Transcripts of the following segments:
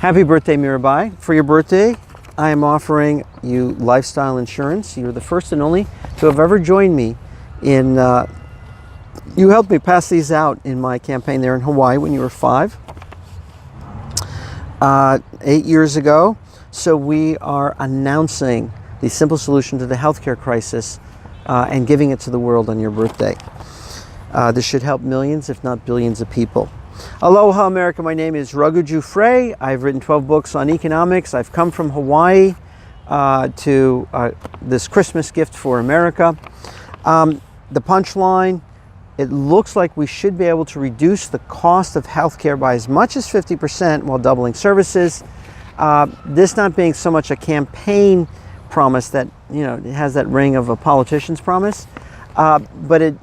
Happy birthday, Mirabai. For your birthday, I am offering you lifestyle insurance. You're the first and only to have ever joined me in, you helped me pass these out in my campaign there in Hawaii when you were 5, 8 years ago. So we are announcing the simple solution to the healthcare crisis and giving it to the world on your birthday. This should help millions, if not billions of people. Aloha America, my name is Raghu Giuffre. I've written 12 books on economics. I've come from Hawaii to this Christmas gift for America. The punchline, it looks like we should be able to reduce the cost of healthcare by as much as 50% while doubling services. This not being so much a campaign promise that, it has that ring of a politician's promise, but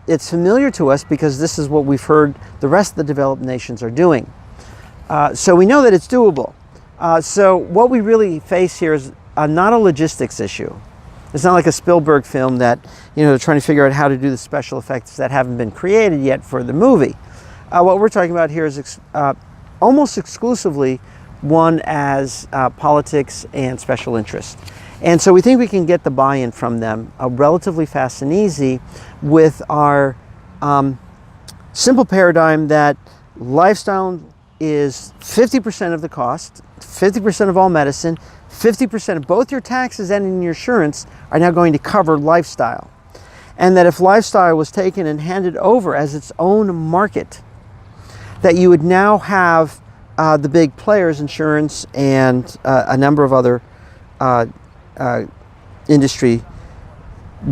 it's familiar to us because this is what we've heard the rest of the developed nations are doing. So we know that it's doable. So what we really face here is not a logistics issue. It's not like a Spielberg film that, they're trying to figure out how to do the special effects that haven't been created yet for the movie. What we're talking about here is almost exclusively one as politics and special interest. And so we think we can get the buy-in from them relatively fast and easy with our simple paradigm that lifestyle is 50% of the cost, 50% of all medicine, 50% of both your taxes and your insurance are now going to cover lifestyle. And that if lifestyle was taken and handed over as its own market, that you would now have the big players, insurance and a number of other industry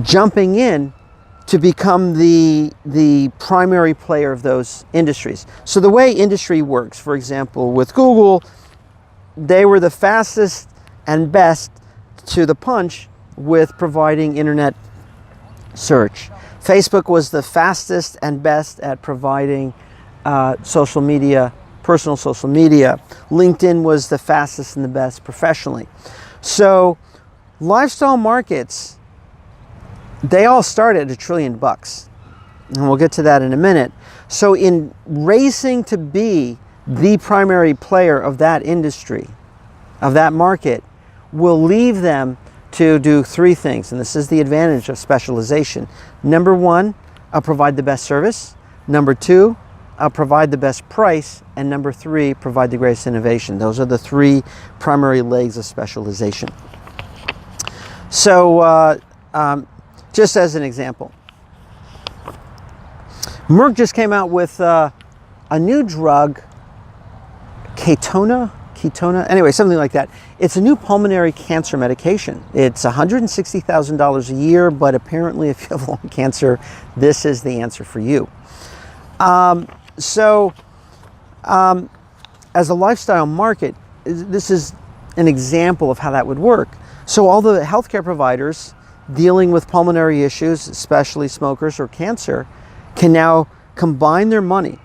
jumping in to become the primary player of those industries. So the way industry works, for example, with Google, they were the fastest and best to the punch with providing internet search. Facebook was the fastest and best at providing social media, personal social media. LinkedIn was the fastest and the best professionally. So lifestyle markets, they all start at $1 trillion. And we'll get to that in a minute. So in racing to be the primary player of that industry, of that market, will leave them to do 3 things. And this is the advantage of specialization. Number 1, provide the best service. Number 2, provide the best price. And number 3, provide the greatest innovation. Those are the 3 primary legs of specialization. So just as an example, Merck just came out with a new drug, Ketona, anyway, something like that. It's a new pulmonary cancer medication. It's $160,000 a year, but apparently if you have lung cancer, this is the answer for you. As a lifestyle market, this is an example of how that would work. So all the healthcare providers dealing with pulmonary issues, especially smokers or cancer, can now combine their money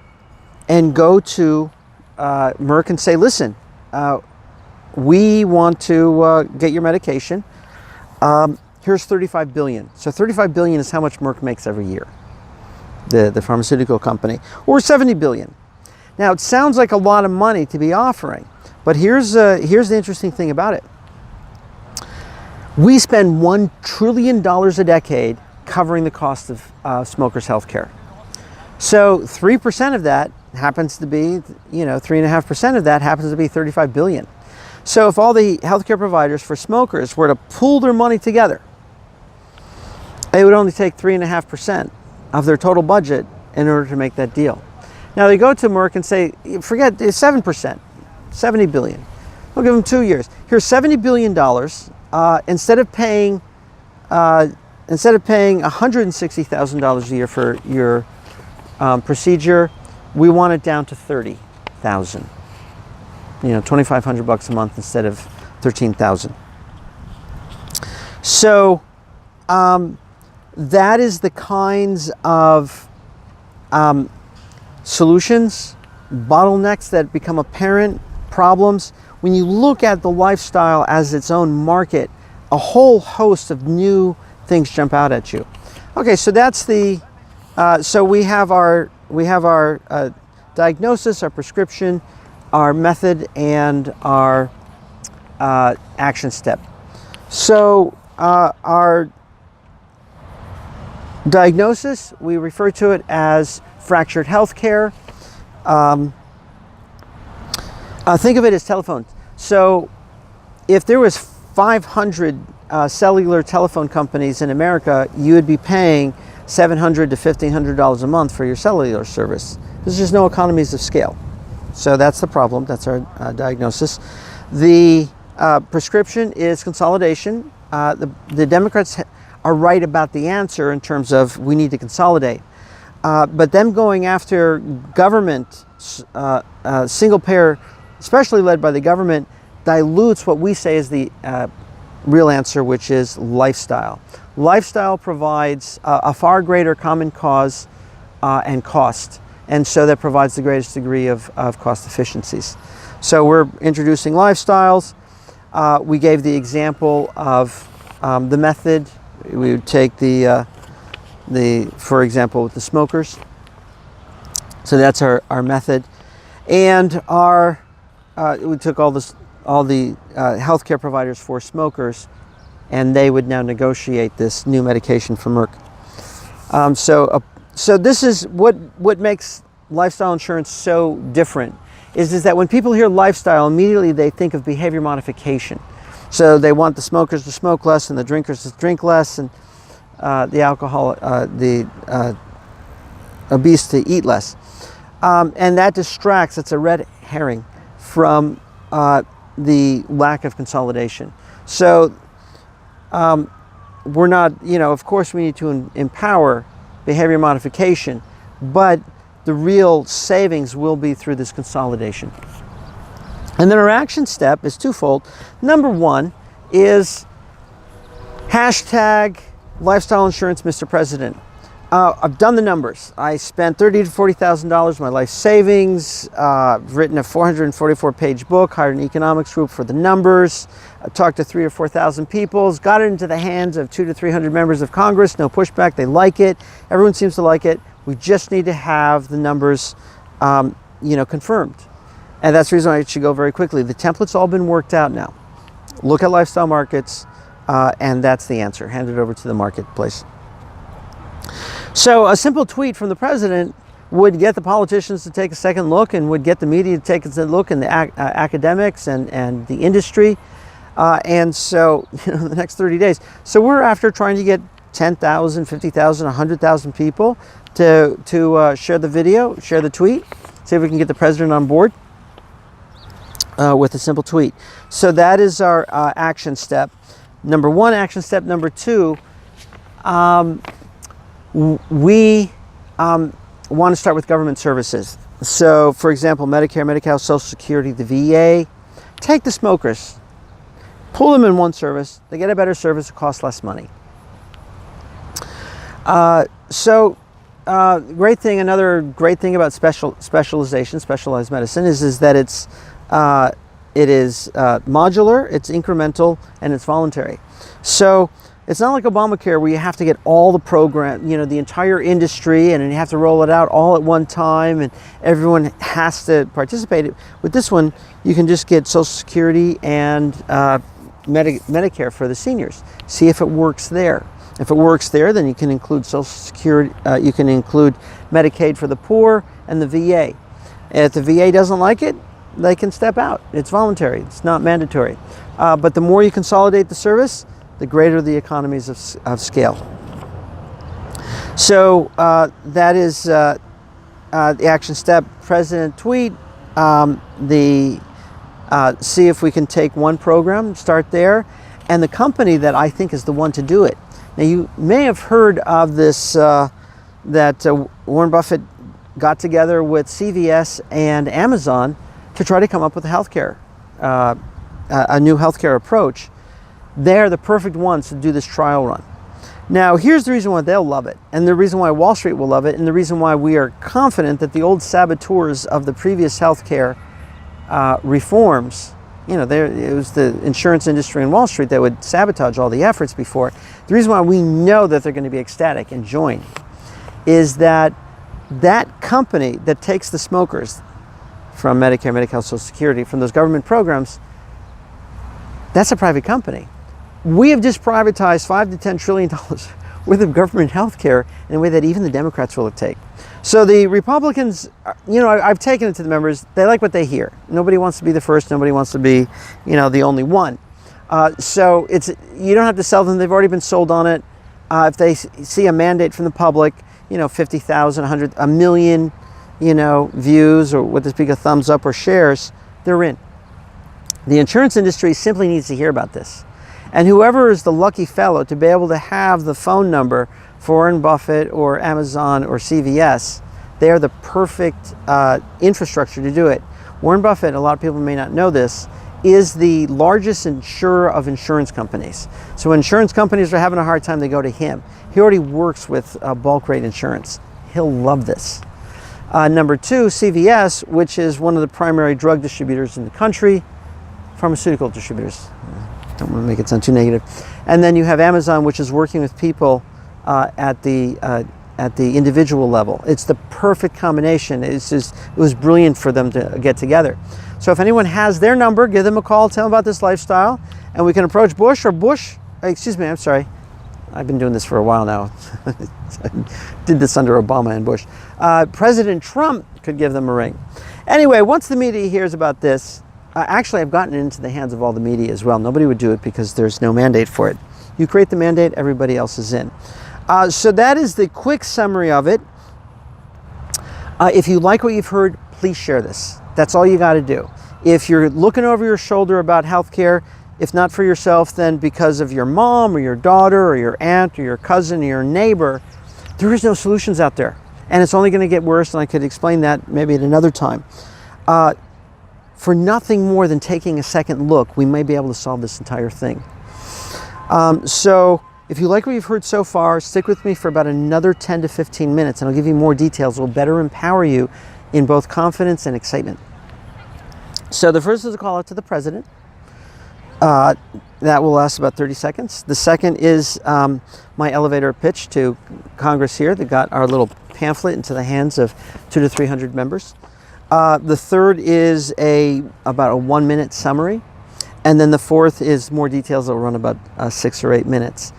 and go to Merck and say, listen, we want to get your medication. Here's $35 billion. So $35 billion is how much Merck makes every year, the pharmaceutical company, or $70 billion. Now, it sounds like a lot of money to be offering, but here's the interesting thing about it. We spend $1 trillion a decade covering the cost of smokers' health care. So 3% of that happens to be, 3.5% of that happens to be $35 billion. So if all the healthcare providers for smokers were to pool their money together, it would only take 3.5% of their total budget in order to make that deal. Now they go to Merck and say, forget 7%, $70 billion. We'll give them 2 years. Here's $70 billion. Instead of paying $160,000 a year for your procedure, we want it down to $30,000. $2,500 a month instead of $13,000. So that is the kinds of solutions, bottlenecks that become apparent, problems. When you look at the lifestyle as its own market, a whole host of new things jump out at you. Okay, so that's the, so we have our diagnosis, our prescription, our method and our action step. So our diagnosis, we refer to it as fractured healthcare. Think of it as telephones. So if there was 500 cellular telephone companies in America, you would be paying $700 to $1,500 a month for your cellular service. There's just no economies of scale. So that's the problem. That's our diagnosis. The prescription is consolidation. The Democrats are right about the answer in terms of we need to consolidate. But them going after government, single payer, especially led by the government, dilutes what we say is the real answer, which is lifestyle. Lifestyle provides a far greater common cause and cost, and so that provides the greatest degree of cost efficiencies. So we're introducing lifestyles. We gave the example of the method. We would take for example, with the smokers. So that's our method, and we took all the healthcare providers for smokers, and they would now negotiate this new medication from Merck. So this is what makes lifestyle insurance so different. Is that when people hear lifestyle, immediately they think of behavior modification. So they want the smokers to smoke less and the drinkers to drink less, and the obese to eat less. And that distracts, it's a red herring from the lack of consolidation. So we're not, of course we need to empower behavior modification, but the real savings will be through this consolidation. And then our action step is twofold. Number one is hashtag lifestyle insurance, Mr. President. I've done the numbers. I spent $30,000 to $40,000 of my life savings. I've written a 444-page book, hired an economics group for the numbers. I talked to 3,000 or 4,000 people, got it into the hands of 200 to 300 members of Congress. No pushback. They like it. Everyone seems to like it. We just need to have the numbers, confirmed. And that's the reason why it should go very quickly. The template's all been worked out now. Look at lifestyle markets, and that's the answer. Hand it over to the marketplace. So a simple tweet from the president would get the politicians to take a second look, and would get the media to take a second look, and the academics and the industry. And so the next 30 days. So we're after trying to get 10,000, 50,000, 100,000 people to share the video, share the tweet, see if we can get the president on board with a simple tweet. So that is our action step. Number one, action step number two, we want to start with government services. So, for example, Medicare, Medi-Cal, Social Security, the VA. Take the smokers, pull them in one service. They get a better service. It costs less money. Another great thing about specialization, specialized medicine, is that it is modular, it's incremental, and it's voluntary. So it's not like Obamacare where you have to get all the program, the entire industry, and you have to roll it out all at one time, and everyone has to participate. With this one, you can just get Social Security and Medicare for the seniors. See if it works there. If it works there, then you can include Social Security, you can include Medicaid for the poor and the VA. If the VA doesn't like it, they can step out. It's voluntary. It's not mandatory. But the more you consolidate the service, the greater the economies of scale. So that is the action step. President tweet. See if we can take one program, start there, and the company that I think is the one to do it. Now you may have heard of this that Warren Buffett got together with CVS and Amazon to try to come up with a new healthcare approach. They're the perfect ones to do this trial run. Now, here's the reason why they'll love it, and the reason why Wall Street will love it, and the reason why we are confident that the old saboteurs of the previous healthcare reforms, it was the insurance industry and Wall Street that would sabotage all the efforts before. The reason why we know that they're going to be ecstatic and join is that company that takes the smokers, from Medicare, Medi-Cal, Social Security, from those government programs, that's a private company. We have just privatized $5 to $10 trillion worth of government health care in a way that even the Democrats will take. So the Republicans, you know, I've taken it to the members, they like what they hear. Nobody wants to be the first, nobody wants to be, you know, the only one. So you don't have to sell them, they've already been sold on it. If they see a mandate from the public, you know, 50,000, 100, a million, you know, views, or what they speak of thumbs up or shares, they're in. The insurance industry simply needs to hear about this. And whoever is the lucky fellow to be able to have the phone number for Warren Buffett or Amazon or CVS, they are the perfect infrastructure to do it. Warren Buffett, a lot of people may not know this, is the largest insurer of insurance companies. So when insurance companies are having a hard time, they go to him. He already works with bulk rate insurance. He'll love this. Number two, CVS, which is one of the primary drug distributors in the country, pharmaceutical distributors. Don't want to make it sound too negative. And then you have Amazon, which is working with people at the individual level. It's the perfect combination. It was brilliant for them to get together. So if anyone has their number, give them a call, tell them about this lifestyle, and we can approach Bush, excuse me, I'm sorry. I've been doing this for a while now. I did this under Obama and Bush. President Trump could give them a ring. Anyway, once the media hears about this, actually I've gotten it into the hands of all the media as well. Nobody would do it because there's no mandate for it. You create the mandate, everybody else is in. So that is the quick summary of it. If you like what you've heard, please share this. That's all you got to do. If you're looking over your shoulder about healthcare, if not for yourself, then because of your mom or your daughter or your aunt or your cousin or your neighbor, there is no solutions out there. And it's only going to get worse, and I could explain that maybe at another time. For nothing more than taking a second look, we may be able to solve this entire thing. So if you like what you've heard so far, stick with me for about another 10 to 15 minutes, and I'll give you more details that will better empower you in both confidence and excitement. So the first is a call out to the president. That will last about 30 seconds. The second is my elevator pitch to Congress here that got our little pamphlet into the hands of 200 to 300 members. The third is about a 1-minute summary. And then the fourth is more details that will run about 6 or 8 minutes.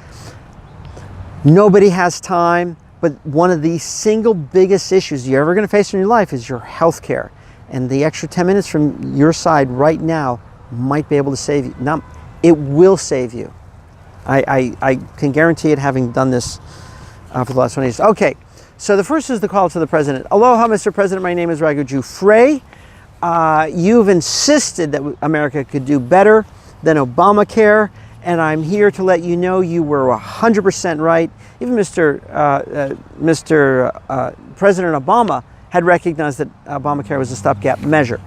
Nobody has time, but one of the single biggest issues you're ever going to face in your life is your health care. And the extra 10 minutes from your side right now might be able to save you. Now, it will save you. I can guarantee it, having done this for the last 20 years. Okay, so the first is the call to the president. Aloha, Mr. President. My name is Raguju Frey. You've insisted that America could do better than Obamacare, and I'm here to let you know you were 100% right. Even Mr. President Obama had recognized that Obamacare was a stopgap measure.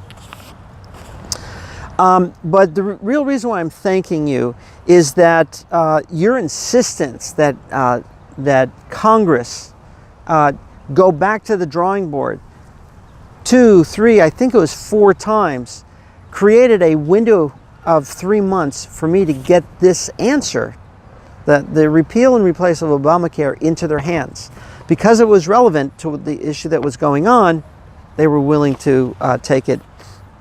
But the real reason why I'm thanking you is that your insistence that Congress go back to the drawing board 2, 3, I think it was 4 times, created a window of 3 months for me to get this answer, the repeal and replace of Obamacare, into their hands. Because it was relevant to the issue that was going on, they were willing to take it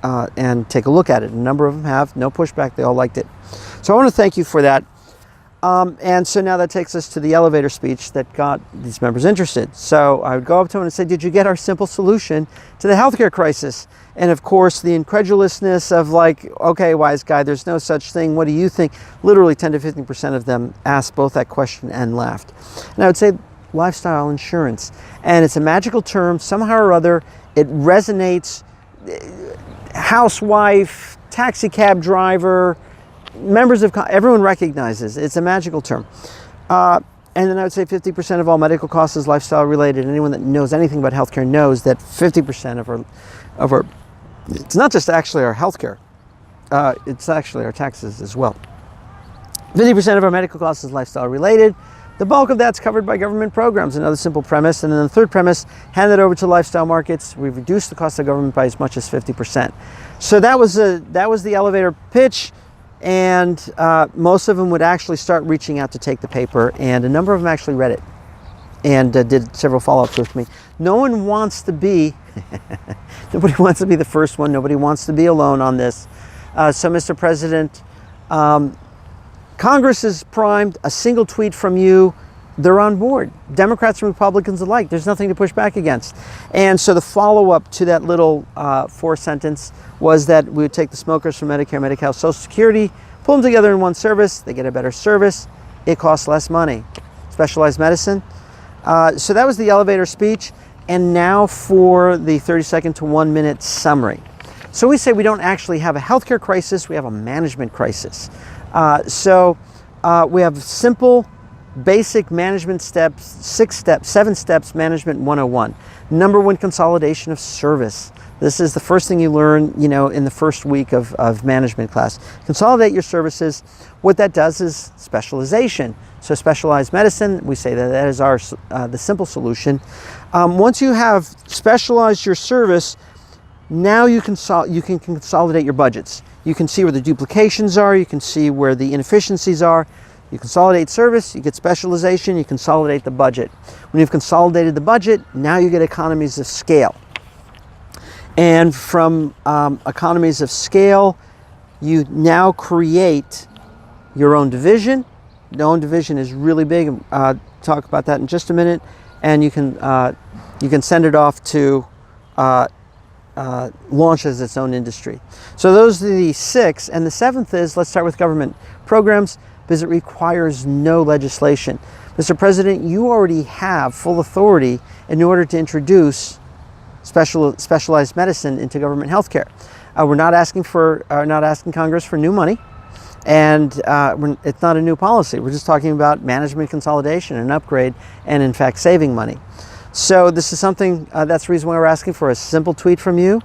and take a look at it. A number of them have, no pushback, they all liked it. So I want to thank you for that. And so now that takes us to the elevator speech that got these members interested. So I would go up to them and say, did you get our simple solution to the healthcare crisis? And of course, the incredulousness of like, okay, wise guy, there's no such thing. What do you think? Literally 10 to 15% of them asked both that question and laughed. And I would say lifestyle insurance. And it's a magical term, somehow or other, it resonates. Housewife, taxi cab driver, members of, everyone recognizes it's a magical term. And then I would say 50% of all medical costs is lifestyle related. Anyone that knows anything about healthcare knows that 50% of our, it's not just actually our healthcare, it's actually our taxes as well. 50% of our medical costs is lifestyle related. The bulk of that's covered by government programs, another simple premise. And then the third premise, hand it over to lifestyle markets. We've reduced the cost of government by as much as 50%. So that was the elevator pitch. And most of them would actually start reaching out to take the paper, and a number of them actually read it and did several follow-ups with me. No one wants to be Nobody wants to be the first one. Nobody wants to be alone on this. So, Mr. President, Congress is primed. A single tweet from you, they're on board. Democrats and Republicans alike. There's nothing to push back against. And so the follow-up to that little 4-sentence was that we would take the smokers from Medicare, Medi-Cal, Social Security, pull them together in one service. They get a better service. It costs less money. Specialized medicine. So that was the elevator speech. And now for the 30-second to 1-minute summary. So we say we don't actually have a healthcare crisis. We have a management crisis. We have simple, basic management steps, 7 steps, management 101. Number 1, consolidation of service. This is the first thing you learn, in the first week of management class. Consolidate your services. What that does is specialization. So specialized medicine, we say that is the simple solution. Once you have specialized your service, now you can consolidate your budgets. You can see where the duplications are. You can see where the inefficiencies are. You consolidate service, you get specialization, you consolidate the budget. When you've consolidated the budget, now you get economies of scale. And from economies of scale, you now create your own division. The own division is really big. Talk about that in just a minute. And you can send it off to launch as its own industry. So those are the 6. And the 7th is, let's start with government programs, because it requires no legislation. Mr. President, you already have full authority in order to introduce specialized medicine into government healthcare. We're not asking Congress for new money, and it's not a new policy. We're just talking about management consolidation and upgrade, and in fact saving money. So this is something, that's the reason why we're asking for a simple tweet from you.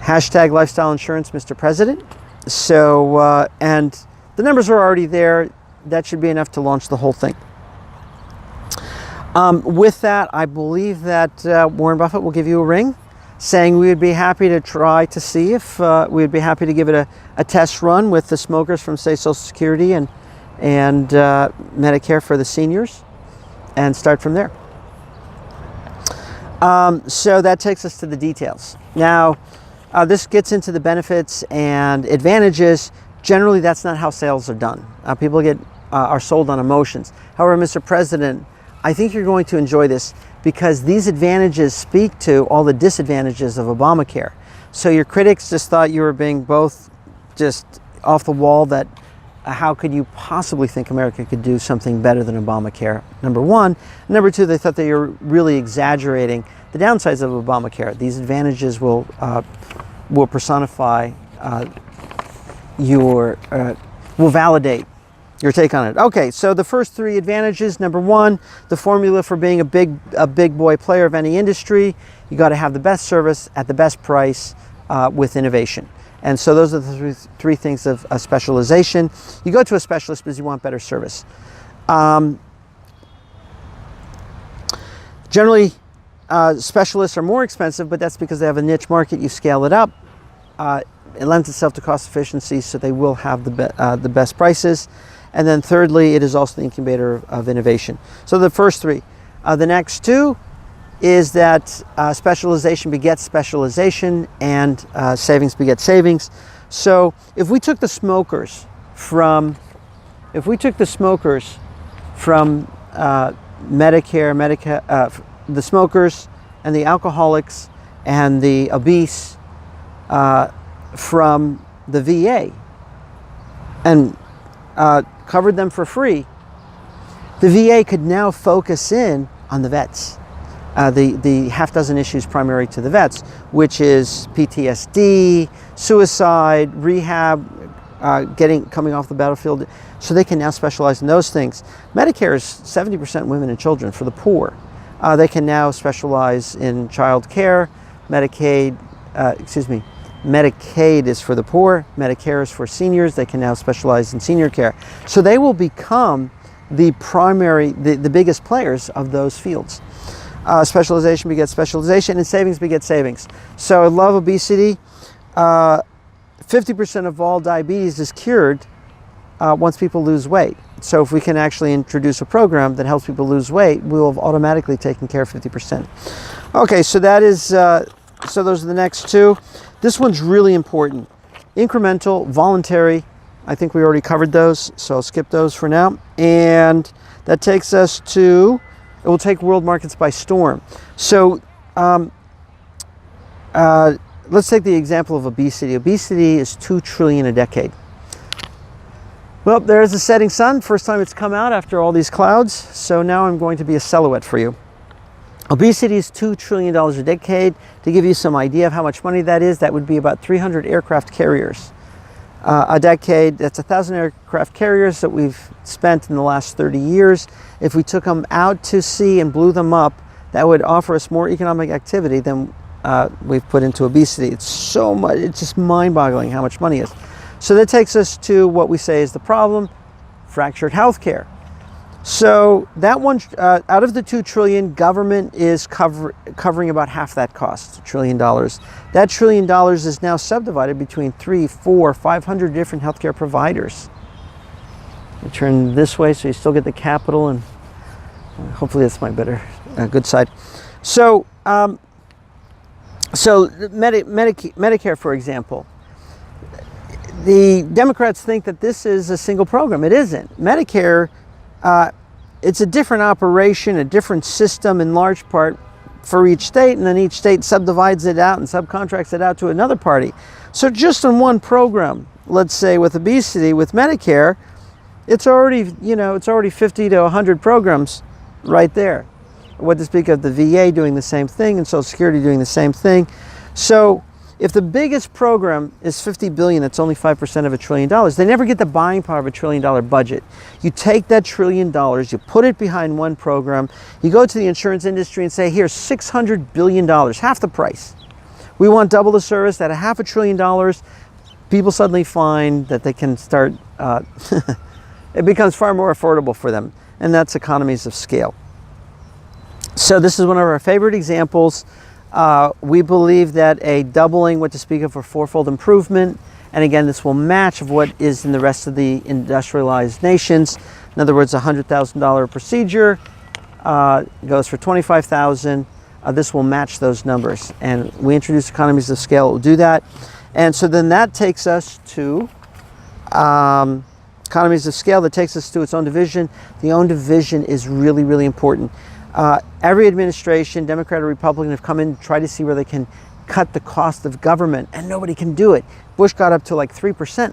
# lifestyle insurance, Mr. President. So, and the numbers are already there. That should be enough to launch the whole thing. With that, I believe that Warren Buffett will give you a ring, saying we would be happy to try to see if we would be happy to give it a test run with the smokers from, say, Social Security and Medicare for the seniors, and start from there. So that takes us to the details. Now, this gets into the benefits and advantages. Generally, that's not how sales are done. People are sold on emotions. However, Mr. President, I think you're going to enjoy this because these advantages speak to all the disadvantages of Obamacare. So your critics just thought you were being both just off the wall, that how could you possibly think America could do something better than Obamacare, number 1. Number 2, they thought that you're really exaggerating the downsides of Obamacare. These advantages will personify will validate your take on it. Okay, so the first 3 advantages. Number 1, the formula for being a big boy player of any industry. You got to have the best service at the best price with innovation. And so those are the 3 things of specialization. You go to a specialist because you want better service. Generally, specialists are more expensive, but that's because they have a niche market. You scale it up. It lends itself to cost efficiency, so they will have the best prices. And then thirdly, it is also the incubator of innovation. So the first 3. The next 2 is that specialization begets specialization, and savings begets savings. So if we took the smokers from Medicare, the smokers and the alcoholics and the obese from the VA and covered them for free, the VA could now focus in on the vets. The half dozen issues primary to the vets, which is PTSD, suicide, rehab, coming off the battlefield. So they can now specialize in those things. Medicare is 70% women and children for the poor. They can now specialize in child care. Medicaid is for the poor. Medicare is for seniors. They can now specialize in senior care. So they will become the biggest players of those fields. Specialization begets specialization, and savings begets savings. So I love obesity. 50% of all diabetes is cured once people lose weight. So if we can actually introduce a program that helps people lose weight, we'll have automatically taken care of 50%. Okay, so that is, so those are the next two. This one's really important. Incremental, voluntary. I think we already covered those, so I'll skip those for now. And that takes us to, it will take world markets by storm. So let's take the example of obesity. Obesity is 2 trillion a decade. Well, there's the setting sun. First time it's come out after all these clouds. So now I'm going to be a silhouette for you. Obesity is $2 trillion a decade. To give you some idea of how much money that is, that would be about 300 aircraft carriers a decade. That's 1,000 aircraft carriers that we've spent in the last 30 years. If we took them out to sea and blew them up, that would offer us more economic activity than we've put into obesity. It's so much, it's just mind-boggling how much money is. So that takes us to what we say is the problem, fractured healthcare. So that one, out of the 2 trillion, government is covering about half that cost, $1 trillion. That $1 trillion is now subdivided between 300, 400, 500 different healthcare providers. We turn this way so you still get the capital, and hopefully that's my better, good side. So, Medicare, for example, the Democrats think that this is a single program. It isn't. Medicare, it's a different operation, a different system in large part for each state, and then each state subdivides it out and subcontracts it out to another party. So just on one program, let's say with obesity, with Medicare, it's already, it's already 50 to 100 programs right there. What to speak of the VA doing the same thing and Social Security doing the same thing. So if the biggest program is $50 billion, that's only 5% of $1 trillion. They never get the buying power of $1 trillion budget. You take that $1 trillion, you put it behind one program, you go to the insurance industry and say, here's $600 billion, half the price. We want double the service at a $500 billion. People suddenly find that they can start, it becomes far more affordable for them. And that's economies of scale. So this is one of our favorite examples. We believe that a doubling, what to speak of, a fourfold improvement, and again, this will match of what is in the rest of the industrialized nations. In other words, a $100,000 procedure goes for $25,000. This will match those numbers, and we introduce economies of scale. It will do that, and so then that takes us to economies of scale. That takes us to its own division. The own division is really, really important. Every administration, Democrat or Republican, have come in and tried to see where they can cut the cost of government, and nobody can do it. Bush got up to like 3%.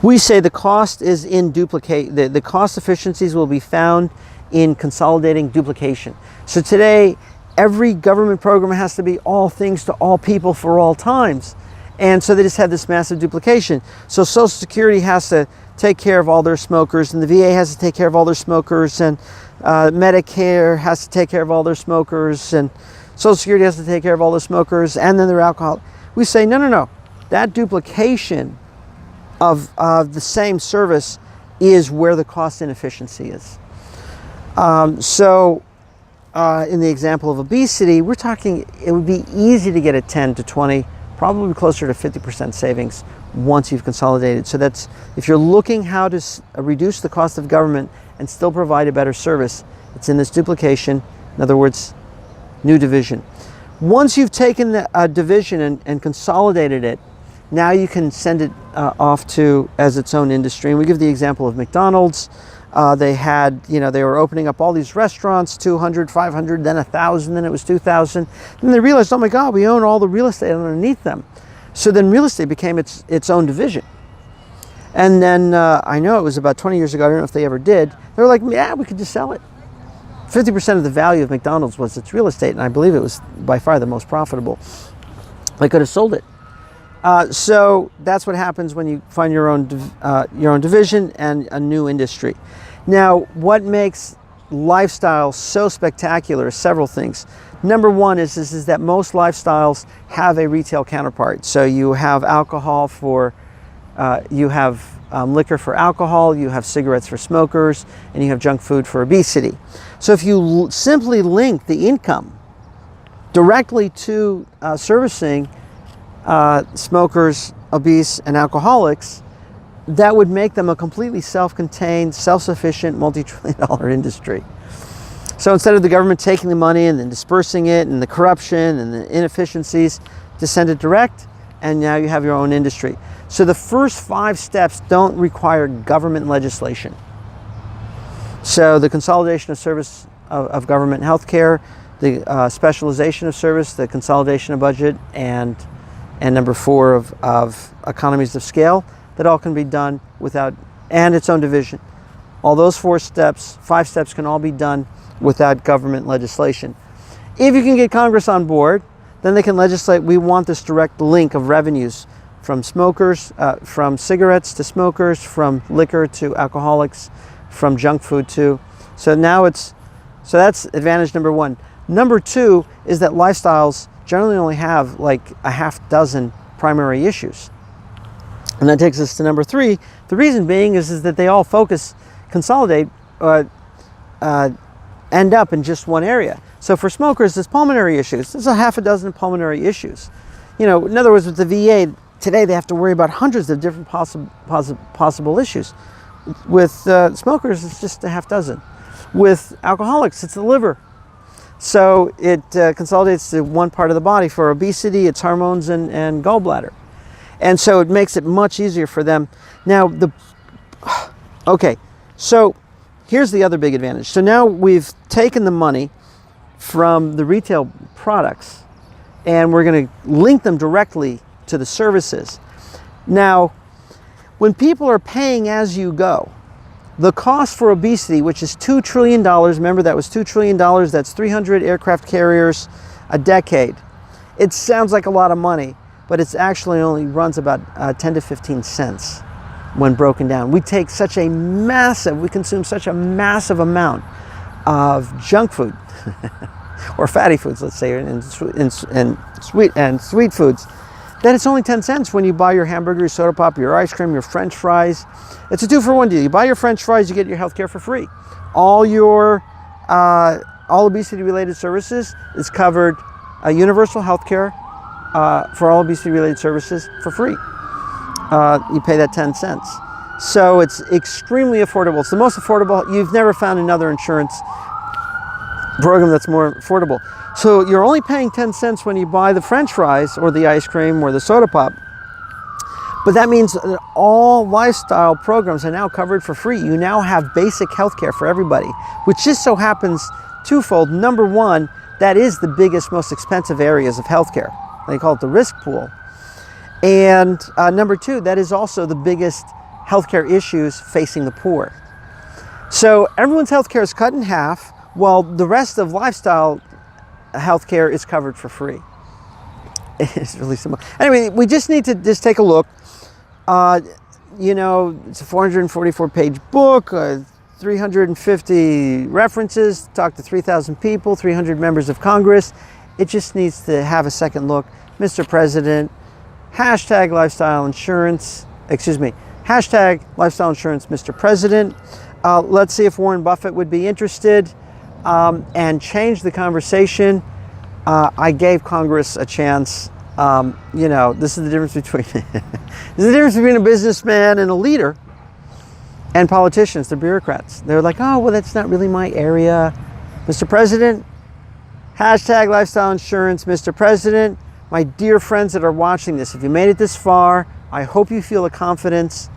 We say the cost is in the cost efficiencies will be found in consolidating duplication. So today, every government program has to be all things to all people for all times. And so they just have this massive duplication. So Social Security has to take care of all their smokers, and the VA has to take care of all their smokers, and Medicare has to take care of all their smokers, and Social Security has to take care of all the smokers, and then their alcohol. We say, no. That duplication of the same service is where the cost inefficiency is. In the example of obesity, we're talking, it would be easy to get a 10 to 20, probably closer to 50% savings once you've consolidated. So that's, if you're looking how to reduce the cost of government and still provide a better service, it's in this duplication. In other words, new division. Once you've taken a division and consolidated it, now you can send it off to as its own industry. And we give the example of McDonald's. They had, they were opening up all these restaurants, 200, 500, then 1,000, then it was 2,000. Then they realized, oh my God, we own all the real estate underneath them. So then real estate became its own division. And then I know it was about 20 years ago, I don't know if they ever did, they were like, yeah, we could just sell it. 50% of the value of McDonald's was its real estate, and I believe it was by far the most profitable. They could have sold it. So that's what happens when you find your own division and a new industry. Now, what makes lifestyle so spectacular is several things. Number one is that most lifestyles have a retail counterpart. So you have alcohol for, you have liquor for alcohol, you have cigarettes for smokers, and you have junk food for obesity. So if you simply link the income directly to servicing smokers, obese, and alcoholics, that would make them a completely self-contained, self-sufficient, multi-trillion-dollar industry. So instead of the government taking the money and then dispersing it and the corruption and the inefficiencies, just send it direct, and now you have your own industry. So the first 5 steps don't require government legislation. So the consolidation of service of government healthcare, the specialization of service, the consolidation of budget, and number 4 of economies of scale, that all can be done without, and its own division. All those 5 steps can all be done without government legislation. If you can get Congress on board, then they can legislate, we want this direct link of revenues from smokers, from cigarettes to smokers, from liquor to alcoholics, from junk food to, so that's advantage number 1. Number 2 is that lifestyles generally only have like a half dozen primary issues. And that takes us to number 3. The reason being is that they all consolidate, end up in just one area. So for smokers, there's pulmonary issues. There's a half a dozen pulmonary issues. In other words, with the VA, today they have to worry about hundreds of different possible issues. With smokers, it's just a half dozen. With alcoholics, it's the liver. So it consolidates to one part of the body. For obesity, it's hormones and gallbladder. And so it makes it much easier for them. Now, okay, so here's the other big advantage. So now we've taken the money from the retail products and we're going to link them directly to the services. Now, when people are paying as you go, the cost for obesity, which is $2 trillion, remember that was $2 trillion, that's 300 aircraft carriers a decade. It sounds like a lot of money, but it's actually only runs about 10 to 15 cents when broken down. We consume such a massive amount of junk food, or fatty foods, let's say, and sweet foods, that it's only 10 cents when you buy your hamburger, your soda pop, your ice cream, your French fries. It's a 2-for-1 deal. You buy your French fries, you get your healthcare for free. All obesity-related services is covered, universal healthcare for all obesity-related services for free. You pay that 10 cents. So it's extremely affordable. It's the most affordable. You've never found another insurance program that's more affordable. So you're only paying 10 cents when you buy the French fries or the ice cream or the soda pop. But that means that all lifestyle programs are now covered for free. You now have basic health care for everybody, which just so happens twofold. Number 1, that is the biggest, most expensive areas of healthcare. They call it the risk pool. And number 2, that is also the biggest healthcare issues facing the poor. So everyone's healthcare is cut in half, while the rest of lifestyle healthcare is covered for free. It's really simple. Anyway, we just need to take a look. It's a 444-page book, 350 references, talk to 3,000 people, 300 members of Congress. It just needs to have a second look. Mr. President, hashtag lifestyle insurance, hashtag lifestyle insurance, Mr. President. Let's see if Warren Buffett would be interested and change the conversation. I gave Congress a chance. This is the difference between a businessman and a leader and politicians, the bureaucrats. They're like, oh, well, that's not really my area. Mr. President, hashtag lifestyle insurance, Mr. President. My dear friends that are watching this, if you made it this far, I hope you feel the confidence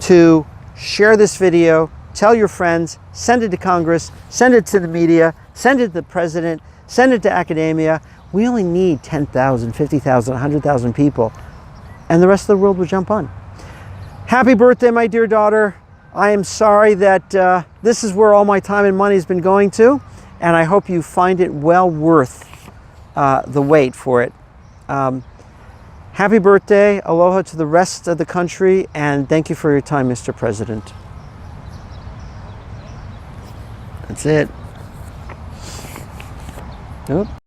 to share this video, tell your friends, send it to Congress, send it to the media, send it to the president, send it to academia. We only need 10,000, 50,000, 100,000 people, and the rest of the world will jump on. Happy birthday, my dear daughter. I am sorry that this is where all my time and money has been going to, and I hope you find it well worth the wait for it. Happy birthday, aloha to the rest of the country, and thank you for your time, Mr. President. That's it. Nope.